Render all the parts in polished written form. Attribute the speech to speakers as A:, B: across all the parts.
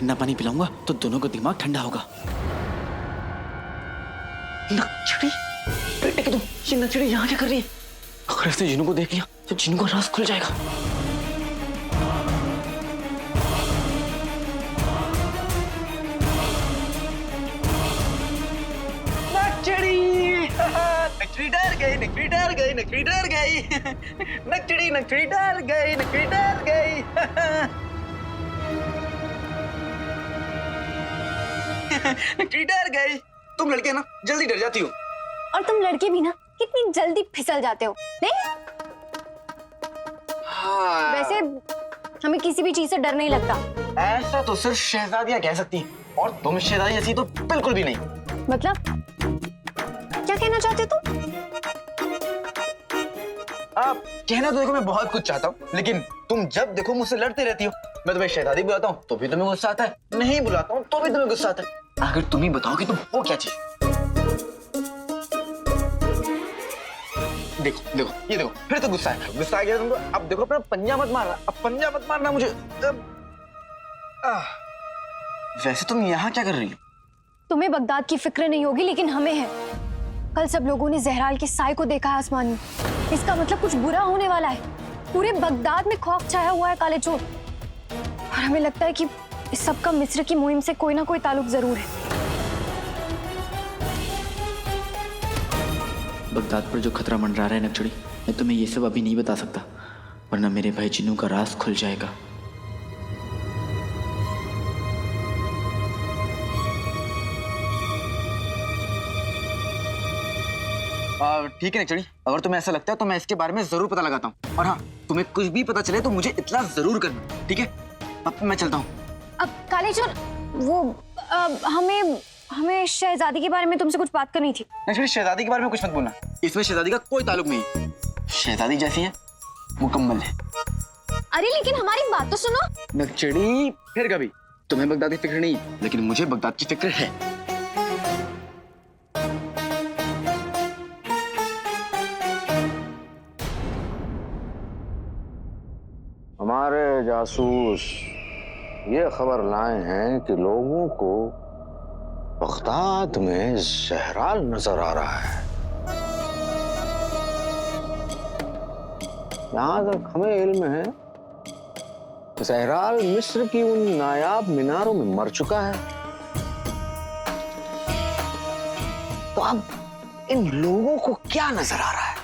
A: ठंडा पानी पिलाऊंगा तो दोनों का दिमाग ठंडा होगा। नक्चड़ी, बेटे के तुम, ये नक्चड़ी यहाँ क्या कर रही है? अगर इसने जिन्नू को देख लिया तो जिन्नू का राज खुल जाएगा।
B: नक्चड़ी, नक्चड़ी डर गई, नक्चड़ी डर गई, नक्चड़ी डर गई, नक्चड़ी नक्चड़ी डर गई, नक्चड़ी डर गई। नक्चड़ी डर गई। तुम लड़के ना जल्दी डर जाती हो।
C: और तुम लड़के भी ना कितनी जल्दी फिसल जाते हो, नहीं?
B: हाँ।
C: वैसे हमें किसी भी चीज से डर नहीं लगता।
B: ऐसा तो सिर्फ शहजादियां कह सकती हैं, और तुम शहजादी ऐसी तो बिल्कुल भी नहीं।
C: मतलब क्या कहना चाहते हो तुम?
B: आप कहना तो देखो मैं बहुत कुछ चाहता हूँ, लेकिन तुम जब देखो मुझसे लड़ती रहती हो। मैं तुम्हें शहजादी बुलाता हूँ तो भी तुम्हें गुस्सा आता है, नहीं बुलाता हूँ तो भी तुम्हें गुस्सा आता है। आखिर तुम ही बताओ कि तुम वो क्या चीज। देखो देखो ये देखो, फिर तो गुस्सा है, गुस्सा आ गया तुमको। अब देखो अपना पंजा मत मारना, अब पंजा मत मारना मुझे। वैसे तुम यहाँ क्या कर रही हो?
C: तुम्हें बगदाद की फिक्र नहीं होगी, लेकिन हमें है। कल सब लोगों ने जहराल के साए को देखा है आसमान में। इसका मतलब कुछ बुरा होने वाला है। पूरे बगदाद में खौफ छाया हुआ है काले चोर, और हमें लगता है कि इस सब का मिस्र की मुहिम से कोई ना कोई ताल्लुक जरूर है।
A: बगदाद पर जो खतरा मंडरा रहा है नक्चड़ी, मैं तुम्हें ये सब अभी नहीं बता सकता, वरना मेरे भाई जिन्नू का राज खुल जाएगा।
B: ठीक है नक्चड़ी, अगर तुम्हें ऐसा लगता है तो मैं इसके बारे में जरूर पता लगाता हूँ। और हाँ, तुम्हें कुछ भी पता चले तो मुझे इत्तला जरूर करना, ठीक है? अब मैं चलता हूँ।
C: अब काले चोर, वो हमें शहजादी के बारे में तुमसे कुछ बात करनी थी।
B: नक्चड़ी, शहजादी के बारे में कुछ मत बोलना, इसमें शहजादी का कोई ताल्लुक नहीं। शहजादी जैसी है मुकम्मल है।
C: अरे लेकिन हमारी बात तो सुनो।
B: नक्चड़ी, फिर कभी। तुम्हें बगदाद की फिक्र नहीं, लेकिन मुझे बगदाद की फिक्र है।
D: हमारे जासूस ये खबर लाए हैं कि लोगों को बगदाद में जहराल नजर आ रहा है। यहां तक हमें इल्म है कि जहराल मिस्र की उन नायाब मीनारों में मर चुका है। तो अब इन लोगों को क्या नजर आ रहा है?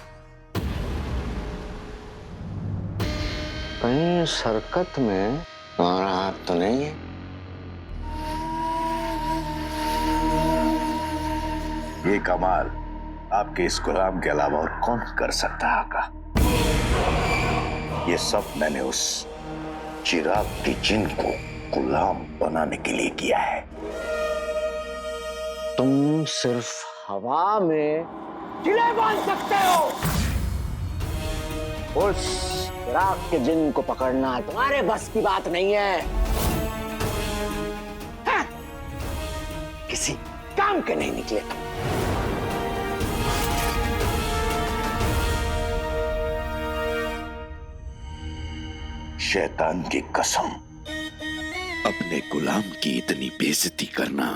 D: कहीं इस हरकत में हमारा हाथ तो नहीं है?
E: ये कमाल आपके इस गुलाम के अलावा और कौन कर सकता है आका? ये सब मैंने उस चिराग के जिन को गुलाम बनाने के लिए किया है।
D: तुम सिर्फ हवा में चिले बांध सकते हो। उस चिराग के जिन को पकड़ना तुम्हारे बस की बात नहीं है। हाँ, किसी काम के नहीं निकले तुम।
E: शैतान की कसम, अपने गुलाम की इतनी बेइज्जती करना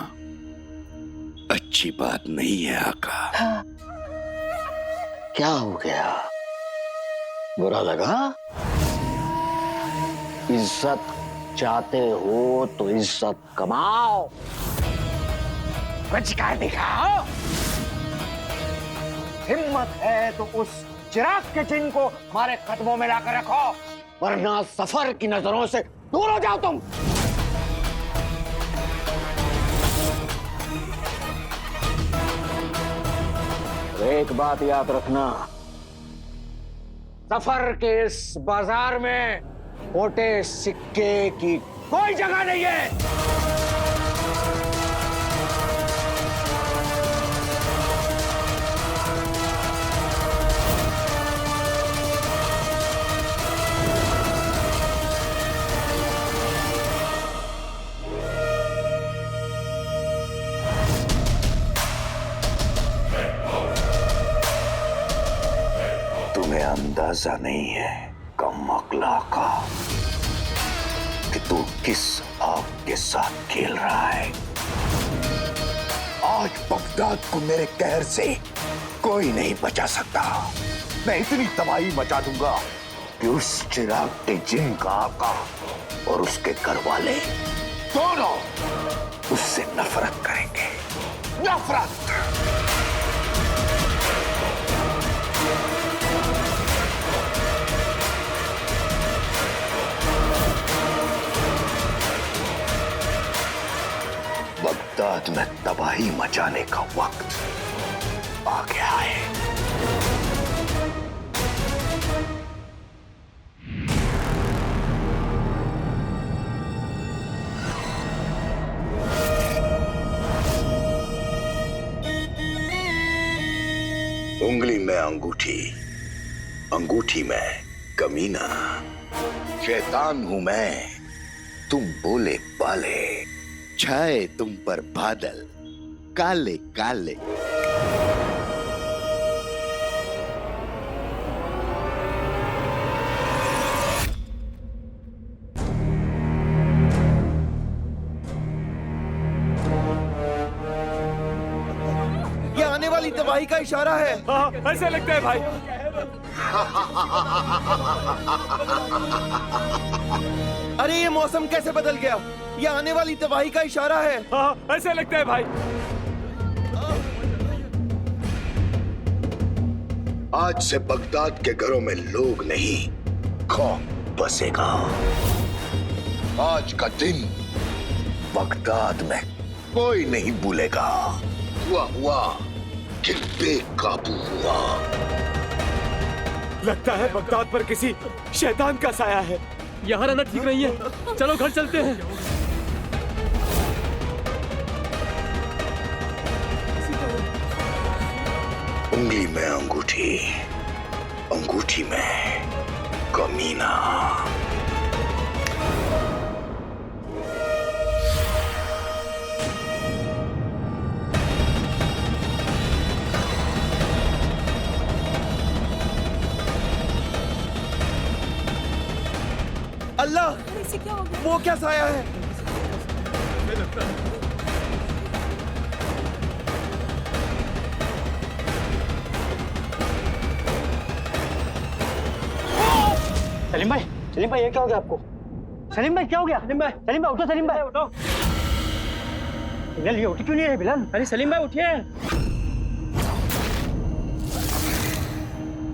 E: अच्छी बात नहीं है आका।
D: हाँ। क्या हो गया? बुरा लगा? इज्जत चाहते हो तो इज्जत कमाओ, बच कर दिखाओ। हिम्मत है तो उस चिराग के चिन्ह को हमारे कदमों में लाकर रखो, वरना सफर की नजरों से दूर हो जाओ तुम। एक बात याद रखना, सफर के इस बाजार में खोटे सिक्के की कोई जगह नहीं है।
E: तुम्हें अंदाजा नहीं है कम अक्ला का कि तू किस आग के साथ खेल रहा है। आज बगदाद को मेरे कहर से कोई नहीं बचा सकता। मैं इतनी तबाही मचा दूंगा कि उस चिराग के जिन का आका और उसके घर वाले दोनों उससे नफरत करेंगे। नफरत। बगदाद में तबाही मचाने का वक्त आ गया है। उंगली में अंगूठी, अंगूठी में कमीना। शैतान हूं मैं, तुम बोले बाले, छाए तुम पर बादल काले काले।
F: ये आने वाली तबाही का इशारा है।
G: हाँ, ऐसा लगता है भाई।
F: अरे ये मौसम कैसे बदल गया? ये आने वाली तबाही का इशारा है।
G: हाँ, ऐसा लगता है भाई।
E: आज से बगदाद के घरों में लोग नहीं, खौफ बसेगा। आज का दिन बगदाद में कोई नहीं भूलेगा। हुआ कि बेकाबू हुआ।
G: लगता है बगदाद पर किसी शैतान का साया है। यहाँ रहना ठीक नहीं है, चलो घर चलते हैं।
E: उंगली में अंगूठी, अंगूठी में कमीना।
F: अल्लाह, वो क्या साया है?
A: सलीम भाई ये क्या हो गया आपको? सलीम भाई क्या हो गया? सलीम भाई उठो। सलीम भाई उठो। बिलाल ये उठ क्यों नहीं है बिलाल? अरे सलीम भाई उठिए।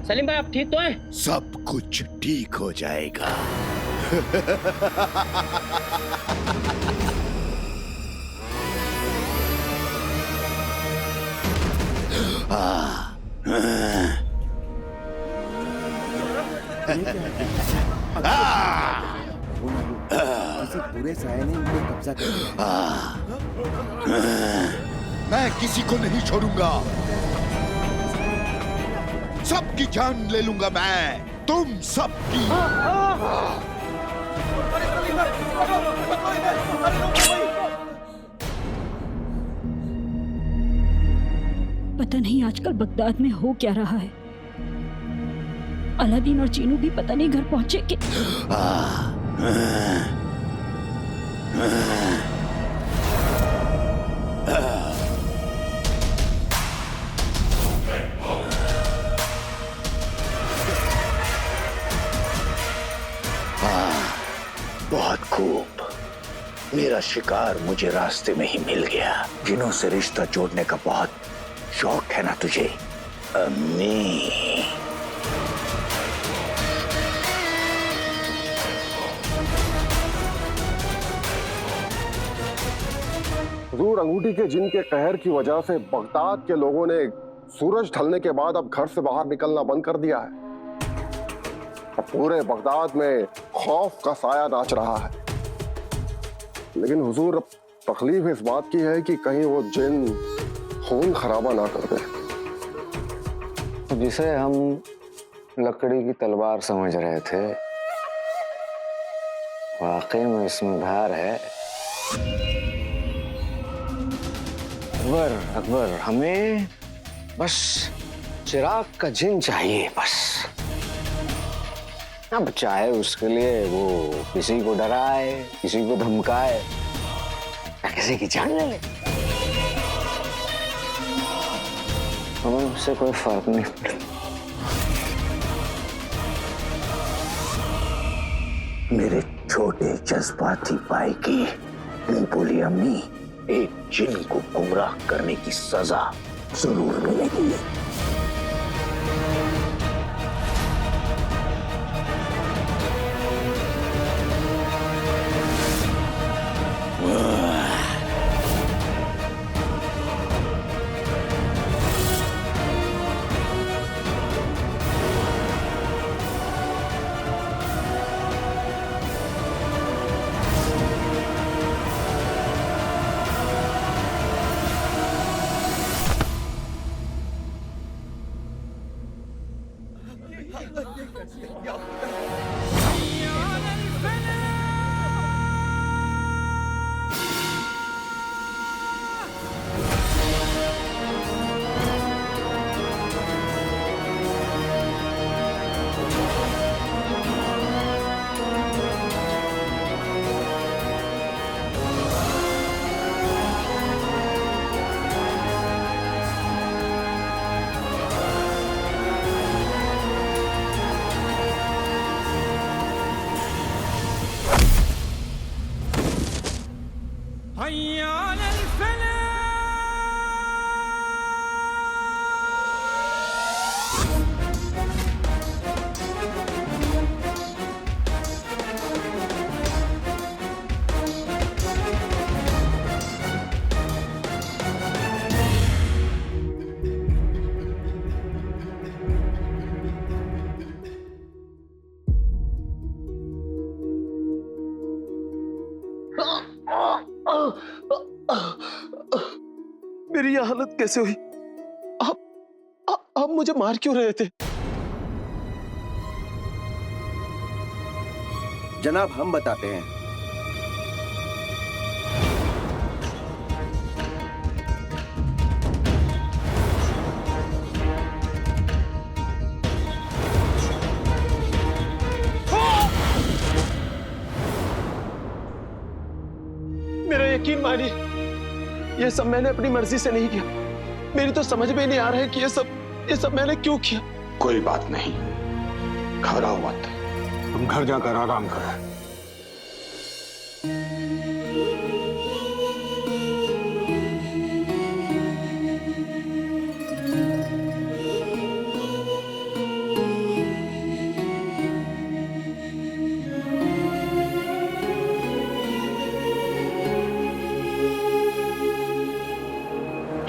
A: सलीम भाई आप ठीक तो हैं?
E: सब कुछ ठीक हो जाएगा।
F: पूरे साये ने इनको कब्जा कर लिया।
E: मैं किसी को नहीं छोड़ूंगा। सबकी जान ले लूंगा मैं, तुम सबकी।
H: पता नहीं आजकल बगदाद में हो क्या रहा है। अलादीन और चीनू भी पता नहीं घर पहुंचे कि
E: बहुत खूब। मेरा शिकार मुझे रास्ते में ही मिल गया। जिनों से रिश्ता जोड़ने का बहुत शौक है ना तुझे, अम्मी।
I: हुजूर, अंगूठी के जिन के कहर की वजह से बगदाद के लोगों ने सूरज ढलने के बाद अब घर से बाहर निकलना बंद कर दिया है। अब पूरे बगदाद में खौफ का साया नाच रहा है। लेकिन हुजूर, अब तकलीफ इस बात की है कि कहीं वो जिन खून खराबा ना कर दे।
J: जिसे हम लकड़ी की तलवार समझ रहे थे, वाकई में इसमें धार है। अकबर, हमें बस चिराग का जिन चाहिए, बस। अब चाहे उसके लिए वो किसी को डराए, किसी को धमकाए, किसी की जान ले ले, हमें उससे कोई फर्क नहीं पड़ता।
E: मेरे छोटे जज्बाती भाई की मुंह बोली अम्मी, एक जिन को गुमराह करने की सजा जरूर मिलेगी।
F: मेरी यह हालत कैसे हुई? आप मुझे मार क्यों रहे थे?
K: जनाब हम बताते हैं।
F: मेरा यकीन मानिए, ये सब मैंने अपनी मर्जी से नहीं किया। मेरी तो समझ में नहीं आ रहा है कि ये सब मैंने क्यों किया।
E: कोई बात नहीं, घबराओ मत, तुम घर जाकर आराम करो।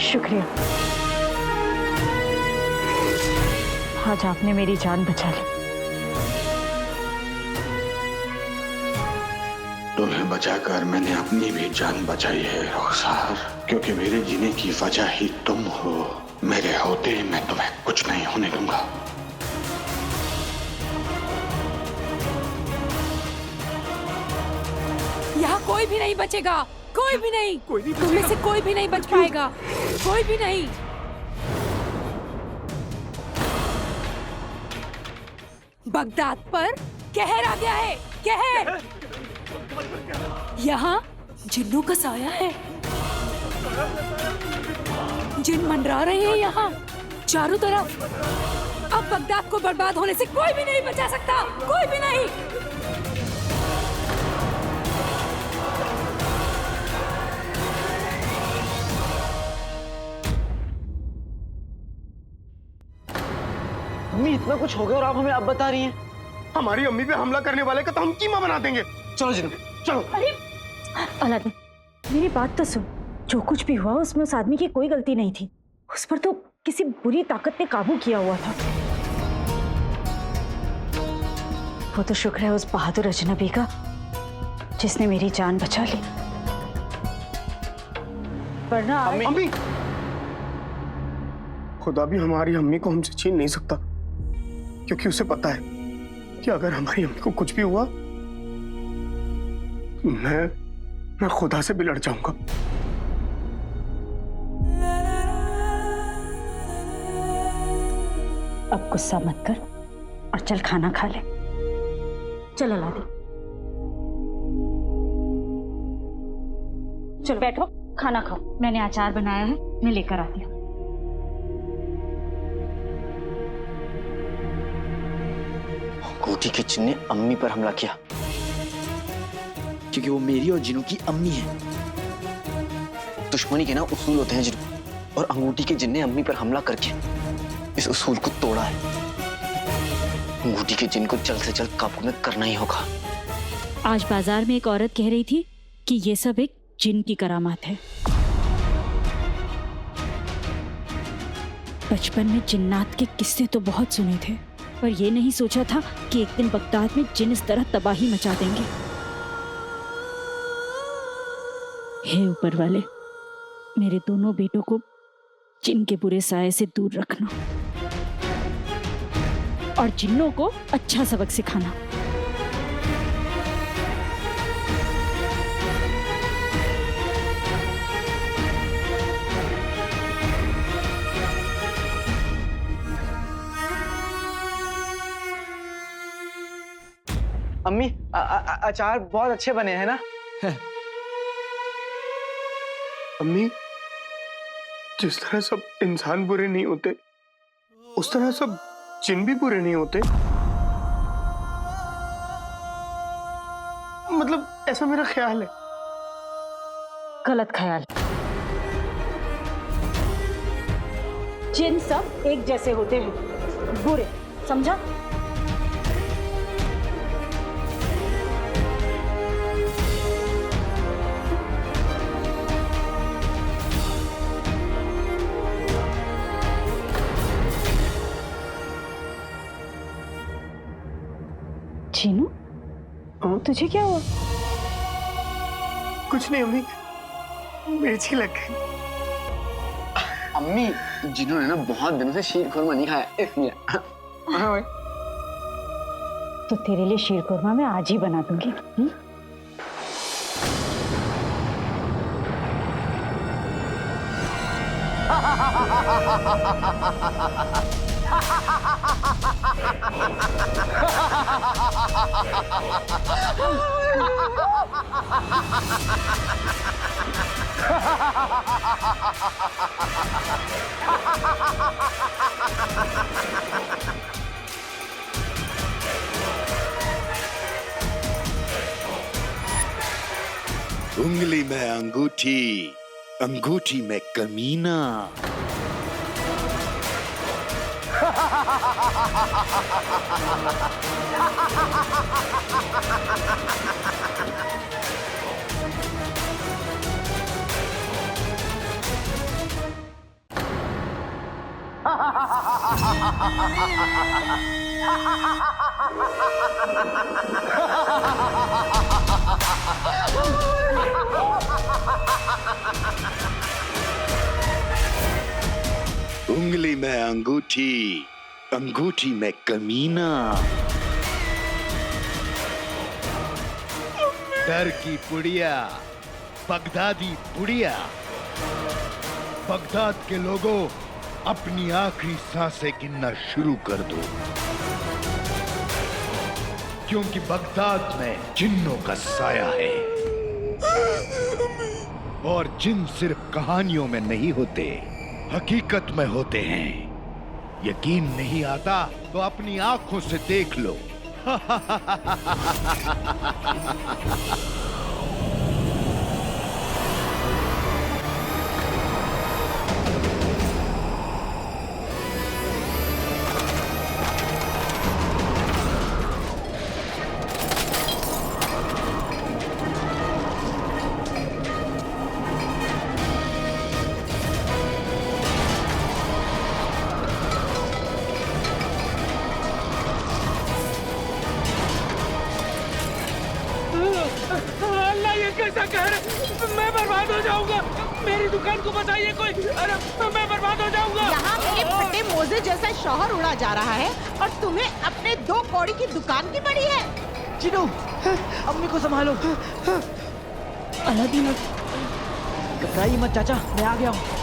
H: शुक्रिया, आज आपने मेरी जान बचा ली।
E: तुम्हें बचाकर मैंने अपनी भी जान बचाई है रुखसार, क्योंकि मेरे जीने की वजह ही तुम हो। मेरे होते मैं तुम्हें कुछ नहीं होने दूंगा।
L: यहाँ कोई भी नहीं बचेगा, कोई भी नहीं। तुम में से कोई भी नहीं बच पाएगा, कोई भी नहीं। बगदाद पर कहर आ गया है, कहर। यहाँ जिन्नों का साया है, जिन मंडरा रहे हैं यहाँ चारों तरफ। अब बगदाद को बर्बाद होने से कोई भी नहीं बचा सकता, कोई भी नहीं।
B: अम्मी इतना कुछ हो गया और आप हमें अब बता रही हैं?
F: हमारी अम्मी पे हमला करने वाले का तो हम कीमा बना देंगे। चलो जिन्नू चलो।
H: अरे अलादीन, मेरी बात तो सुन। जो कुछ भी हुआ उसमें उस आदमी की कोई गलती नहीं थी। उस पर तो किसी बुरी ताकत ने काबू किया हुआ था। वो तो शुक्र है उस बहादुर अजनबी का जिसने मेरी जान बचा ली, वरना
F: अम्मी, खुदा भी हमारी अम्मी को हमसे छीन नहीं सकता, क्योंकि उसे पता है कि अगर हमारी अम्मी को कुछ भी हुआ मैं खुदा से भी लड़ जाऊंगा।
H: अब गुस्सा मत कर और चल खाना खा ले। चल अलादीन। चलो बैठो, खाना खाओ। मैंने अचार बनाया है, मैं लेकर आती हूँ।
B: अंगूठी के जिन ने अम्मी पर हमला किया क्योंकि वो मेरी और जिनू की अम्मी है। दुश्मनी के ना उसूल होते हैं जिनू, और अंगूठी के जिन ने अम्मी पर हमला करके इस उसूल को तोड़ा है। अंगूठी के जिन को जल्द से जल्द काबू में करना ही होगा।
H: आज बाजार में एक औरत कह रही थी कि ये सब एक जिन की करामात है। बचपन में जिन्नात के किस्से तो बहुत सुने थे, पर ये नहीं सोचा था कि एक दिन बगदाद में जिन इस तरह तबाही मचा देंगे। हे ऊपर वाले, मेरे दोनों बेटों को जिन के बुरे साये से दूर रखना और जिन्नों को अच्छा सबक सिखाना।
B: अम्मी अचार बहुत अच्छे बने हैं ना?
F: अम्मी, जिस तरह सब इंसान बुरे नहीं होते, उस तरह सब जिन भी बुरे नहीं होते। मतलब ऐसा मेरा ख्याल है।
H: गलत ख्याल। जिन सब एक जैसे होते हैं, बुरे, समझा? चीनू, तुझे क्या हुआ?
F: कुछ नहीं अम्मी, मिर्ची लग गई।
B: अम्मी, जिन्होंने ना बहुत दिनों से शीर खुरमा नहीं खाया इसलिए।
H: तो तेरे लिए शीर खुरमा मैं आज ही बना दूंगी।
E: उंगली में अंगूठी, अंगूठी में कमीना। उंगली में अंगूठी, अंगूठी में कमीना। डर की पुड़िया, बगदादी पुड़िया। बगदाद के लोगों, अपनी आखिरी सांसें गिनना शुरू कर दो, क्योंकि बगदाद में जिन्नों का साया है। और जिन सिर्फ कहानियों में नहीं होते, हकीकत में होते हैं। यकीन नहीं आता तो अपनी आंखों से देख लो।
G: अल्लाह, ये कैसा कहर है? मैं बर्बाद हो जाऊंगा। मेरी दुकान को बचाइए कोई। अरे मैं बर्बाद हो जाऊंगा।
L: यहाँ मेरे फटे मोजे जैसा शौहर उड़ा जा रहा है और तुम्हें अपने 2 कौड़ी की दुकान की पड़ी है।
B: जिनू, अम्मी को संभालो।
H: अलादीन,
B: घबराइए मत चाचा, मैं आ गया हूँ।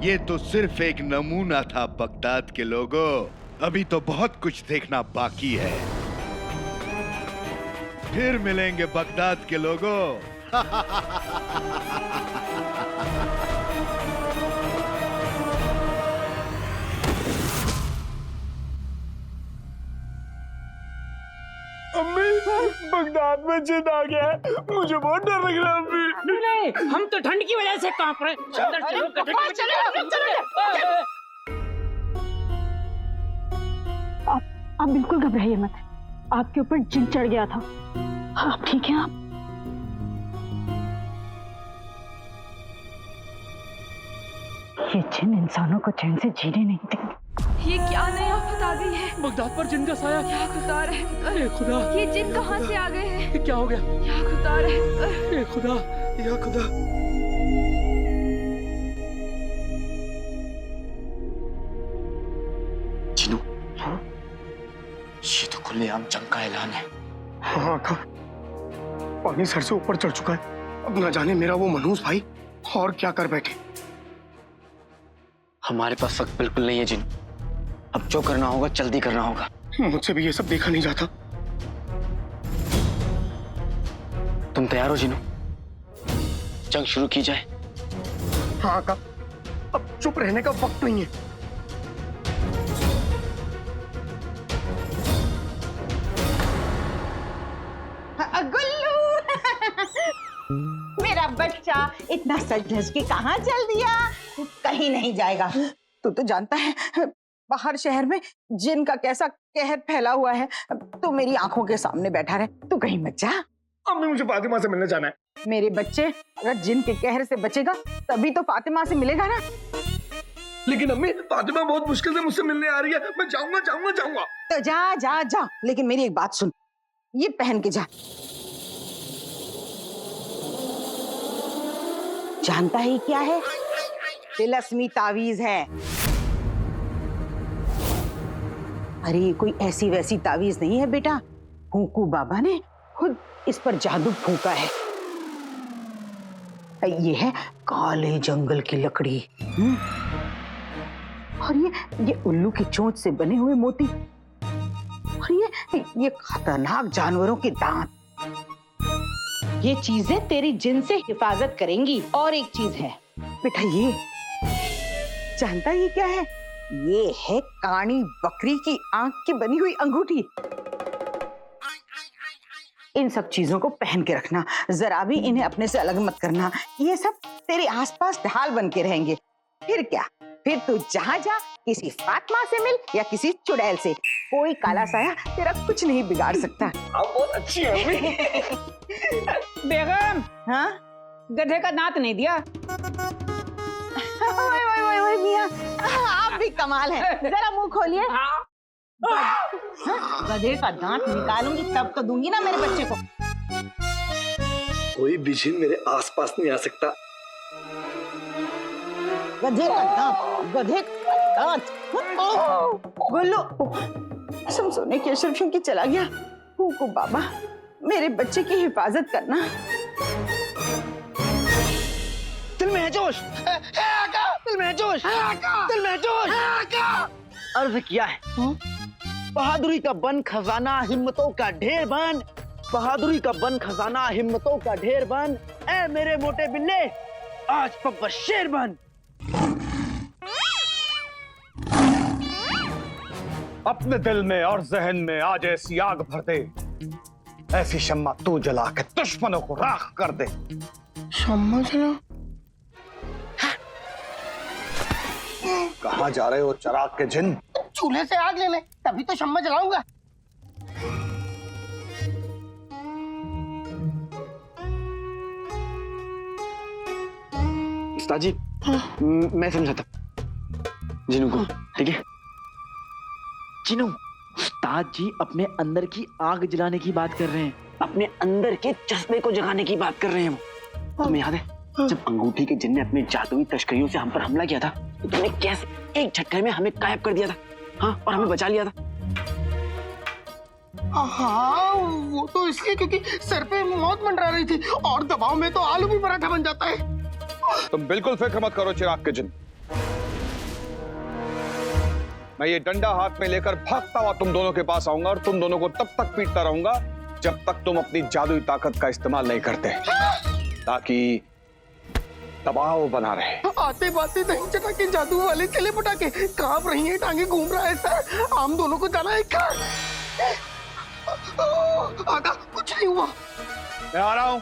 E: ये तो सिर्फ एक नमूना था बगदाद के लोगों, अभी तो बहुत कुछ देखना बाकी है। फिर मिलेंगे बगदाद के लोगों।
G: अम्मी, बगदाद में जिन आ गया है, मुझे बहुत डर लग रहा है अम्मी।
L: नहीं, हम तो ठंड की वजह से कांप रहे हैं। अंदर चलो,
H: आप बिल्कुल घबराइए मत। आपके ऊपर जिन चढ़ गया था। आप ठीक हैं? आप ये जिन इंसानों को चैन से जीने नहीं देंगे।
L: ये क्या नया आफत आ गई है?
G: बगदाद पर जिन का साया।
L: क्या खुदा रहे।
G: अरे खुदा,
L: ये जिन कहाँ से आ गए हैं?
G: ये क्या हो गया?
L: क्या खुदा रहे।
G: अरे खुदा, या खुदा।
B: जिनू, ये तो खुलेआम जंग का ऐलान है।
A: हाँ आका, पानी सर से ऊपर चढ़ चुका है। अब ना जाने मेरा वो मनहूस भाई और क्या कर बैठे।
B: हमारे पास वक्त बिल्कुल नहीं है जिन। अब जो करना होगा जल्दी करना होगा।
A: मुझसे भी ये सब देखा नहीं जाता।
B: तुम तैयार हो जिनू? जंग शुरू की जाए।
A: हाँ आका, अब चुप रहने का वक्त नहीं है।
M: गुल्लू मेरा बच्चा इतना सज धज के कहाँ चल दिया? कहीं नहीं जाएगा। तू तो जानता है बाहर शहर में जिन का कैसा कहर फैला हुआ है। तू मेरी आंखों के सामने बैठा रहे, तू कहीं मत जा।
A: अम्मी, मुझे फातिमा से मिलने जाना है।
M: मेरे बच्चे, अगर जिन के कहर से बचेगा तभी तो फातिमा से मिलेगा ना।
A: लेकिन अम्मी, फातिमा बहुत मुश्किल से मुझसे मिलने आ रही है। मैं जाऊंगा जाऊंगा जाऊंगा।
M: तो जा जा जा, लेकिन मेरी एक बात सुन, ये पहन के जा। जानता है क्या है? तिलस्मी तावीज है। अरे ये कोई ऐसी वैसी तावीज नहीं है बेटा। हुकू बाबा ने खुद इस पर जादू फूंका है। ये है काले जंगल की लकड़ी। और ये उल्लू की चोंच से बने हुए मोती। और ये खतरनाक जानवरों के दांत। ये चीजें तेरी जिन से हिफाजत करेंगी। और एक चीज है बेटा, ये जानता ये क्या है? ये है काणी बकरी की आंख की बनी हुई अंगूठी। इन सब चीजों को पहन के रखना, जरा भी इन्हें अपने से अलग मत करना। ये सब तेरे आसपास ढाल बन के रहेंगे। फिर क्या, फिर तू जहां जा किसी फातिमा से मिल या किसी चुड़ैल से, कोई काला साया तेरा कुछ नहीं बिगाड़ सकता।
A: आप बहुत अच्छी है।
M: बेगम, हाँ गधे का दांत नहीं दिया। ओए मियां, आप भी कमाल है। जरा मुंह खोलिए। गधे का दांत निकालूंगी तब तो दूंगी ना मेरे बच्चे को।
A: कोई भी जिन मेरे आसपास नहीं आ सकता।
M: गधे का दांत, गधे का दांत। गुल्लू, कसम सोने की अशरफियों की चला गया। हुकू बाबा, मेरे बच्चे की हिफाजत करना।
A: दिल में है जोश, दिल में है जोश, दिल में है जोश।
B: अर्ज किया है, बहादुरी का बन खजाना हिम्मतों का ढेर बन। बहादुरी का बन खजाना हिम्मतों का ढेर बन। ए मेरे मोटे बिल्ले, आज पप्पा शेर बन।
D: अपने दिल में और जहन में आज ऐसी आग भर दे, ऐसी शम्मा तू जला के दुश्मनों को राख कर दे।
A: शम्मा जला?
E: कहाँ जा रहे हो चराग के जिन?
M: चूल्हे से आग लेने, तभी तो शम्मा जलाऊंगा।
B: उस्ताद जी, मैं समझाता जिनू को, ठीक है? जिनू, उस्ताद जी अपने अंदर की आग जलाने की बात कर रहे हैं, अपने अंदर के जज्बे को जगाने की बात कर रहे हैं वो। तुम्हें याद है जब अंगूठी के जिन ने अपने जादुई तश्करियों से हम पर हमला किया था, तो तुमने कैसे एक झटके में हमें गायब कर दिया था, हाँ, और हमें बचा लिया था।
D: हाँ, वो तो इसलिए क्योंकि सर पे मौत मंडरा रही थी और दबाव में तो आलू भी पराठा बन जाता है।
E: तुम बिल्कुल फिक्र मत करो चिराग के जिन। मैं ये डंडा हाथ में लेकर भागता हुआ तुम दोनों के पास आऊंगा और तुम दोनों को तब तक पीटता रहूंगा जब तक तुम अपनी जादुई ताकत का इस्तेमाल नहीं करते, ताकि दबाव बना रहे।
D: आते बाते दही चटा के जादू वाले चले पटाके, कांप रही हैं टांगे, घूम रहा है सर। हम दोनों को जाना है घर। आका, कुछ नहीं हुआ।
E: मैं आ रहा हूं।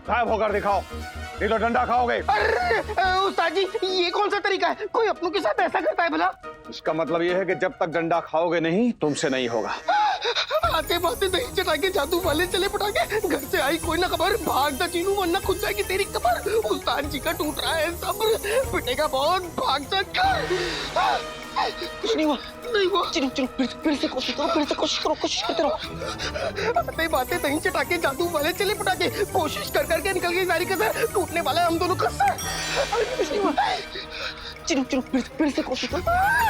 E: गायब होकर दिखाओ, नहीं तो डंडा खाओगे।
D: अरे उस्ताद जी, ये कौन सा तरीका है? कोई अपनों के साथ ऐसा करता है भला?
E: इसका मतलब ये है कि जब तक डंडा खाओगे नहीं तुमसे नहीं होगा।
D: आते बाते दही चटा के जादू वाले चले पटाके, घर से आई कोई ना खबर, भागता चीनू वरना खुद जाएगी तेरी कबर। उस्ताद जी का टूट रहा है सब्र, पिटेगा बहुत, भाग जा घर। कुछ नहीं हुआ, नहीं हुआ। चलो चलो फिर से कोशिश करो, फिर से कोशिश करो, कोशिश करते रहो। आते बाते दही चटा के जादू वाले चले पटाके, कोशिश कर करके निकल गई सारी कसर, टूटने वाला है हम दोनों का सर। कुछ नहीं हुआ। चलो चलो फिर से कोशिश करो।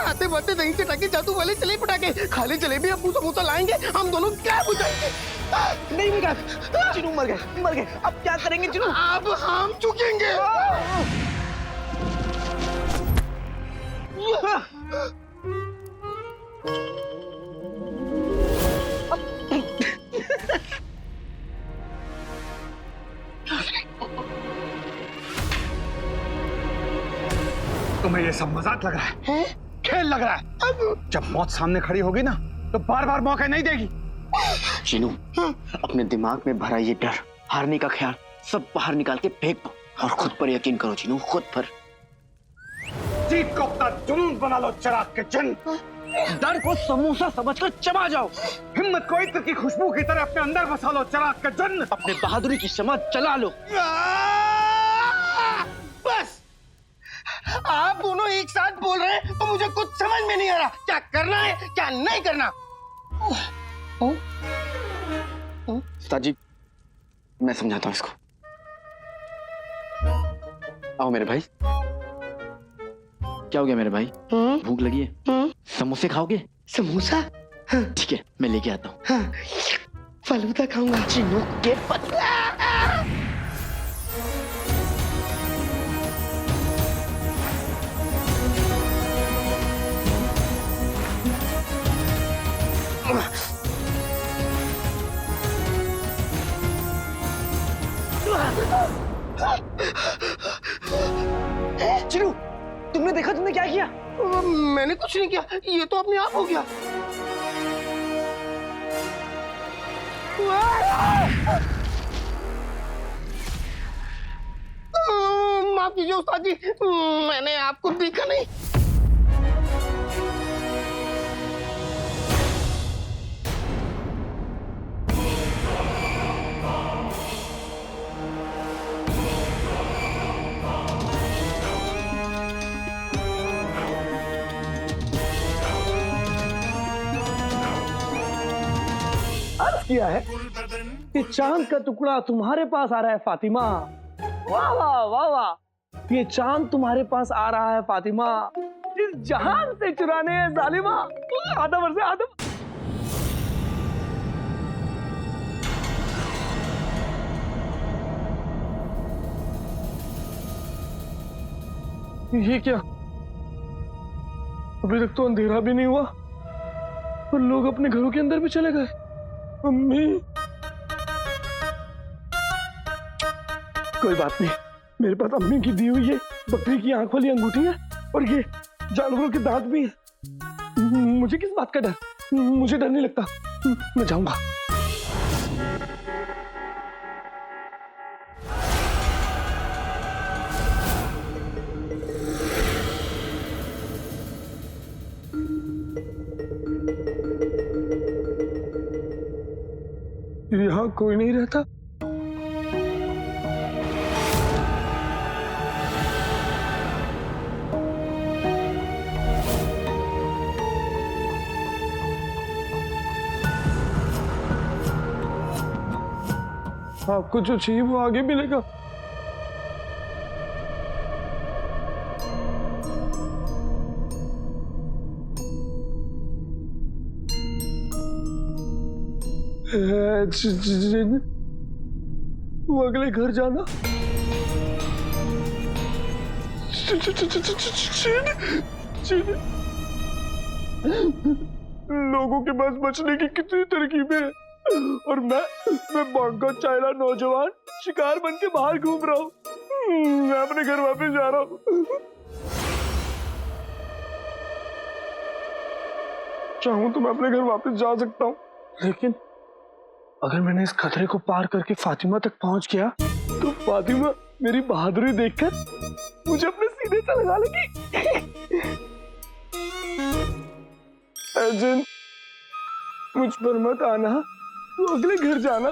D: आते बाते दही चटा के जादू वाले चले पटाके, खाली जलेबी अब्बू समोसा लाएंगे, हम दोनों गायब हो जाएंगे। नहीं मिला, चिनू मर गए। अब क्या करेंगे चिनू? अब हम झुकेंगे।
E: तुम्हें ये सब मजाक लग रहा है? खेल लग रहा है? जब मौत सामने खड़ी होगी ना तो बार बार मौका नहीं देगी।
B: चीनू, अपने दिमाग में भरा ये डर, हारने का ख्याल सब बाहर निकाल के फेंक दो और खुद पर यकीन करो चीनू, खुद पर।
E: जीत को अपना जुनून बना लो चिराग के जिन।
B: डर को समोसा समझकर चबा जाओ,
E: हिम्मत को इत्र की खुशबू की तरह अपने अंदर बसा लो चिराग के जिन।
B: अपने बहादुरी की समाज चला लो।
D: बस, आप दोनों एक साथ बोल रहे हैं तो मुझे कुछ समझ में नहीं आ रहा, क्या करना है क्या नहीं करना।
B: उस्ताद जी, मैं समझाता हूँ इसको। आओ मेरे भाई। क्या हो गया मेरे भाई? भूख लगी है? समोसे खाओगे?
D: समोसा?
B: ठीक है, मैं लेके आता हूँ।
D: फलूदा खाऊंगा।
B: चिनू के पत्ते।
D: चिनू, तुमने देखा तुमने क्या किया? मैंने कुछ नहीं किया, ये तो अपने आप हो गया। माफ कीजिए उस्ताद जी, मैंने आपको देखा नहीं।
G: किया है कि चांद का टुकड़ा तुम्हारे पास आ रहा है फातिमा। वाह वाह वाह वाह, ये चांद तुम्हारे पास आ रहा है फातिमा, इस जहान से चुराने जालिमा। आदम से आदम। ये क्या, अभी तक तो अंधेरा भी नहीं हुआ और लोग अपने घरों के अंदर भी चले गए। अम्मी, कोई बात नहीं, मेरे पास अम्मी की दी हुई है बकरी की आंख वाली अंगूठी है और ये जानवरों के दांत भी है। मुझे किस बात का डर? मुझे डर नहीं लगता, मैं जाऊंगा। यहाँ कोई नहीं रहता। आपको जो चाहिए वो आगे मिलेगा। जिन, तू अगले घर जाना। जिन, लोगों के पास बचने की कितनी तरकीबें हैं और मैं बांका चाइना नौजवान शिकार बन के बाहर घूम रहा हूँ। मैं अपने घर वापस जा रहा हूँ। चाहूं तो मैं अपने घर वापस जा सकता हूँ, लेकिन अगर मैंने इस खतरे को पार करके फातिमा तक पहुंच गया तो फातिमा मेरी बहादुरी देखकर मुझे अपने सीने से लगा लेगी। अर्जुन, मुझ पर मत आना, तू अगले घर जाना।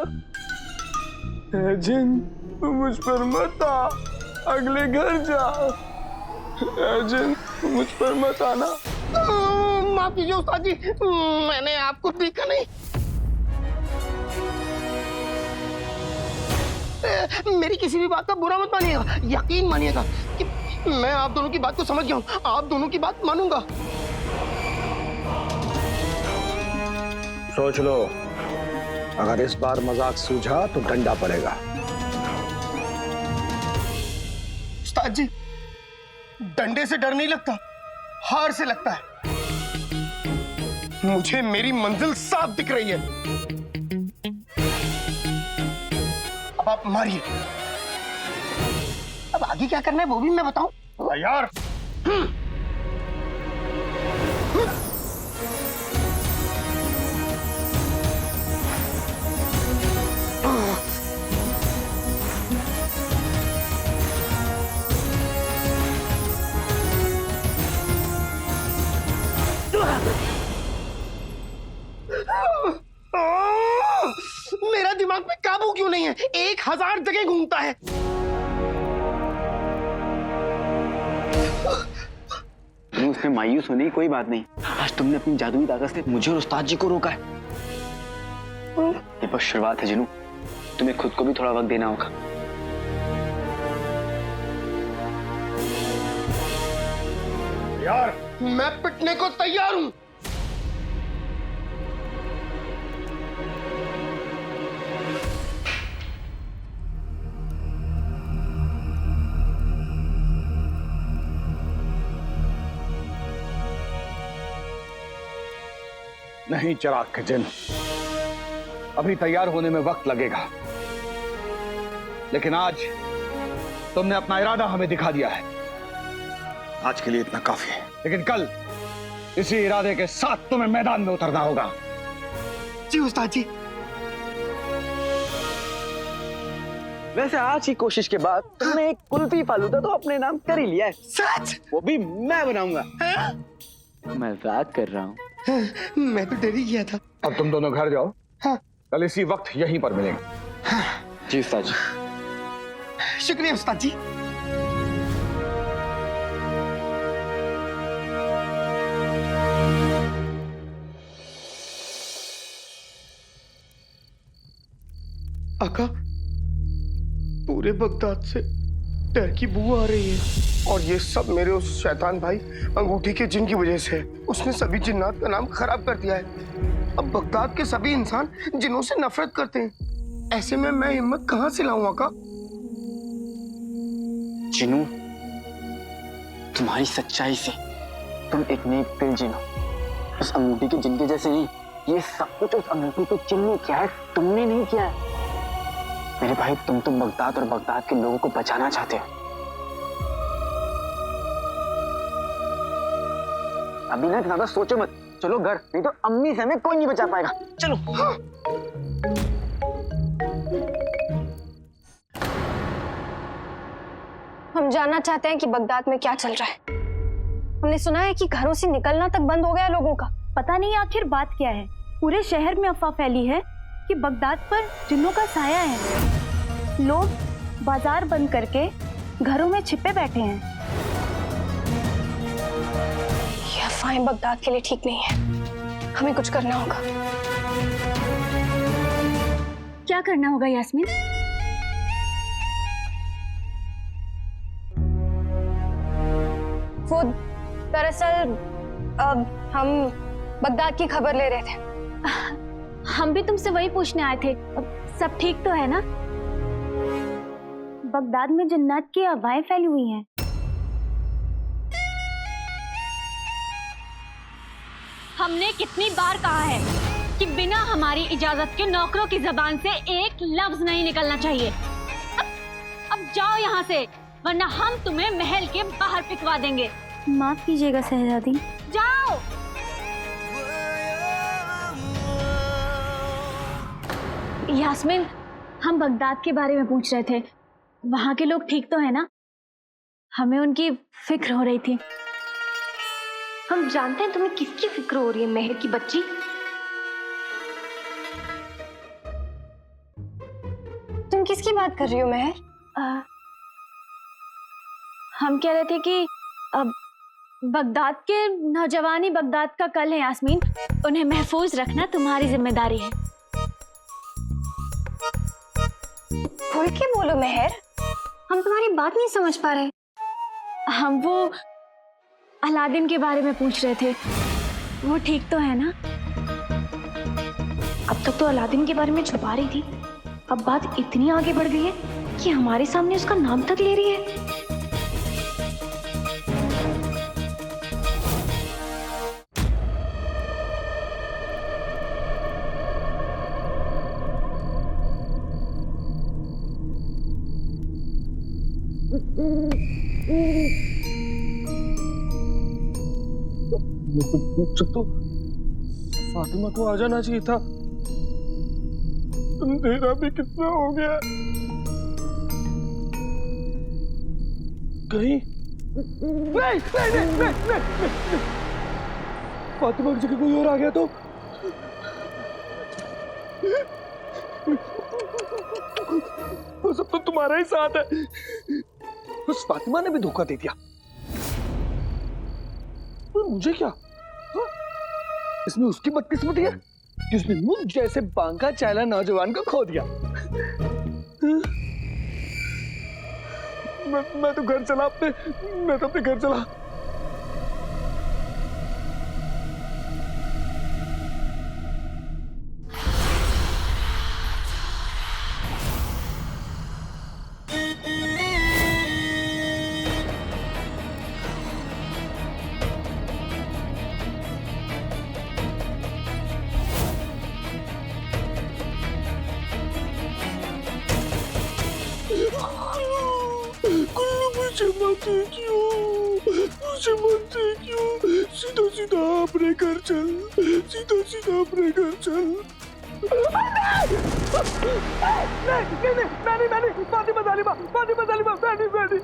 G: अर्जुन, तू मुझ पर मत आ, अगले घर जा। अर्जुन, तू मुझ पर मत आना।
D: माफ कीजिए उस्ताद जी, मैंने आपको देखा नहीं। मेरी किसी भी बात का बुरा मत मानिएगा, यकीन मानिएगा कि मैं आप दोनों की बात को समझ गया हूँ, आप दोनों की बात मानूंगा।
E: सोच लो, अगर इस बार मजाक सूझा तो डंडा पड़ेगा।
D: उस्ताद जी, डंडे से डर नहीं लगता, हार से लगता है। मुझे मेरी मंजिल साफ दिख रही है। अब आप मारिए। अब आगे क्या करना है वो भी मैं बताऊं? यार मेरा दिमाग पे काबू क्यों नहीं है? 1000 जगह घूमता है।
B: उसमें मायूस होने की कोई बात नहीं। आज तुमने अपनी जादुई ताकत से मुझे और उस्ताद जी को रोका है। ये बस शुरुआत है जिनू, तुम्हें खुद को भी थोड़ा वक्त देना होगा।
D: यार मैं पिटने को तैयार हूं।
E: नहीं चिराग के जिन, अभी तैयार होने में वक्त लगेगा, लेकिन आज तुमने अपना इरादा हमें दिखा दिया है। आज के लिए इतना काफी है, लेकिन कल इसी इरादे के साथ तुम्हें मैदान में उतरना होगा।
D: जी उस्ताद जी।
B: वैसे आज की कोशिश के बाद तुमने एक कुल्फी फालूदा तो अपने नाम कर ही लिया है।
D: सच?
B: वो भी मैं बनाऊंगा। मजाक कर रहा हूँ।
D: मैं तो डर ही गया था।
E: अब तुम दोनों घर जाओ।
D: हाँ।
E: कल इसी वक्त यहीं पर मिलेंगे।
D: हाँ।
B: जी उस्ताद जी।
D: शुक्रिया उस्ताद जी। आका, पूरे बगदाद से डर की बू आ रही है और ये सब मेरे उस शैतान भाई अंगूठी के जिन की वजह से है। उसने सभी जिन्नात का नाम खराब कर दिया है। अब बगदाद के सभी इंसान जिनों से नफरत करते हैं। ऐसे में मैं हिम्मत कहां से लाऊं आका?
B: जिनू, तुम्हारी सच्चाई से तुम एक नेक दिल जिन हो। उस अंगूठी के जिन के जैसे नहीं, ये सब कुछ उस अंगूठी के जिन ने किया है, तुमने नहीं किया है। मेरे भाई, तुम तो बगदाद और बगदाद के लोगों को बचाना चाहते हो। अभी ना ज्यादा सोचो मत, चलो घर, नहीं तो अम्मी से हमें कोई नहीं बचा पाएगा। चलो। हाँ।
C: हम जानना चाहते हैं कि बगदाद में क्या चल रहा है। हमने सुना है कि घरों से निकलना तक बंद हो गया लोगों का।
H: पता नहीं आखिर बात क्या है। पूरे शहर में अफवाह फैली है कि बगदाद पर जिन्नों का साया है। लोग बाजार बंद करके घरों में छिपे बैठे हैं।
C: ये अफवाहें बगदाद के लिए ठीक नहीं है। हमें कुछ करना होगा।
H: क्या करना होगा यास्मीन?
C: वो दरअसल हम बगदाद की खबर ले रहे थे।
H: हम भी तुमसे वही पूछने आए थे, सब ठीक तो है ना? बगदाद में जन्नत की अफवाहें फैली हुई हैं।
N: हमने कितनी बार कहा है कि बिना हमारी इजाजत के नौकरों की जबान से एक लफ्ज नहीं निकलना चाहिए। अब जाओ यहाँ से, वरना हम तुम्हें महल के बाहर फेंकवा देंगे।
H: माफ कीजिएगा शहजादी।
N: जाओ।
C: यास्मीन, हम बगदाद के बारे में पूछ रहे थे, वहां के लोग ठीक तो है ना? हमें उनकी फिक्र हो रही थी।
H: हम जानते हैं तुम्हें किसकी फिक्र हो रही है, महर की बच्ची।
C: तुम किसकी बात कर रही हो महर? हम कह रहे थे कि अब बगदाद के नौजवान ही बगदाद का कल है यास्मीन, उन्हें महफूज रखना तुम्हारी जिम्मेदारी है। खुल के बोलो महर, हम तुम्हारी बात नहीं समझ पा रहे। हम वो अलादीन के बारे में पूछ रहे थे, वो ठीक तो है ना?
H: अब तक तो अलादीन के बारे में छुपा रही थी, अब बात इतनी आगे बढ़ गई है कि हमारे सामने उसका नाम तक ले रही है।
G: तो फातिमा को आ जाना चाहिए था। अंधेरा भी कितना हो गया। कहीं नहीं, फातिमा की जगह कोई और आ गया तो? वो सब तो तुम्हारा ही साथ है। उस फातिमा ने भी धोखा दे दिया। मुझे क्या? हाँ? इसमें उसकी बदकिस्मती है कि उसने मुझ जैसे बांका चाला नौजवान को खो दिया। मैं तो घर चला अपने घर चला। मुझे मत क्यों? सीधा सीधा अपने घर चल, सीधा सीधा अपने घर चल। नहीं, फातिमा जालिमा, मैंने।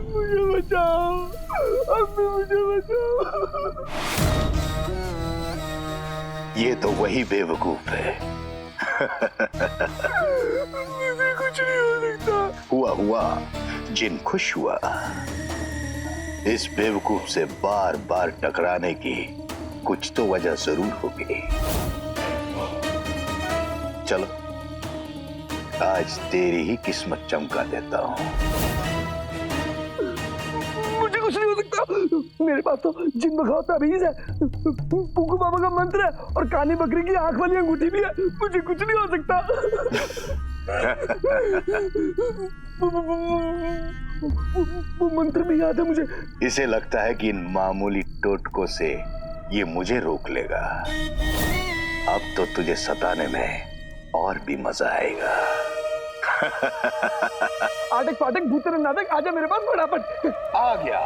G: मुझे बचाओ, अम्मी मुझे बचाओ।
E: ये तो वही बेवकूफ है।
G: मुझे कुछ नहीं हो सकता।
E: हुआ जिन खुश हुआ। इस बेवकूफ से बार बार टकराने की कुछ तो वजह जरूर होगी। चलो आज तेरी ही किस्मत चमका देता हूँ।
G: मुझे कुछ नहीं हो सकता। मेरे पास तो जिन भगाओ ताबीज है, कुकू बाबा का मंत्र है और कानी बकरी की आंख वाली अंगूठी भी है। मुझे कुछ नहीं हो सकता। वो मंत्र भी याद है मुझे।
E: इसे लगता है कि इन मामूली टोटकों से ये मुझे रोक लेगा। अब तो तुझे सताने में और भी मजा आएगा।
G: आटक पाटक भूतरे नाटक, आजा मेरे पास फटाफट।
E: आ गया।